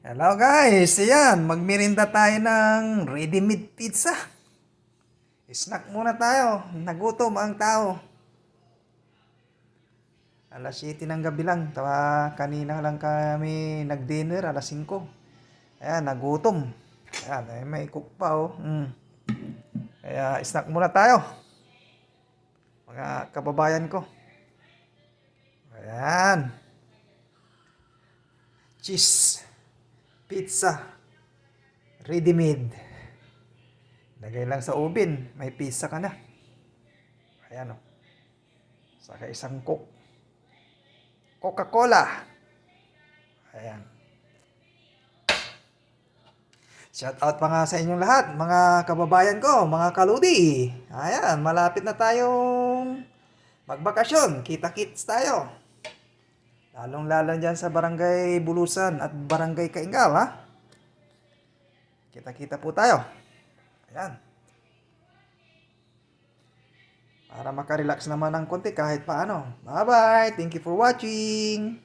Hello guys, ayan, magmerinda tayo ng ready-made pizza. Snack muna tayo, nagutom ang tao. Alas 7 ng gabi lang, kanina lang kami nag-dinner, alas 5. Ayan, nagutom. Ayan, may cook pa oh. Kaya snack muna tayo, mga kababayan ko. Ayan, cheese, pizza, ready-made. Lagay lang sa oven, may pizza ka na. Ayan oh. Saka isang Coca-Cola. Ayan. Shout out pa nga sa inyong lahat, mga kababayan ko, mga kaludi. Ayan, malapit na tayong magbakasyon. Kita-kits tayo. Lalong-lalo dyan sa Barangay Bulusan at Barangay Kaingal, ha? Kita-kita po tayo. Ayan. Para makarelax naman ng konti kahit paano. Bye-bye. Thank you for watching.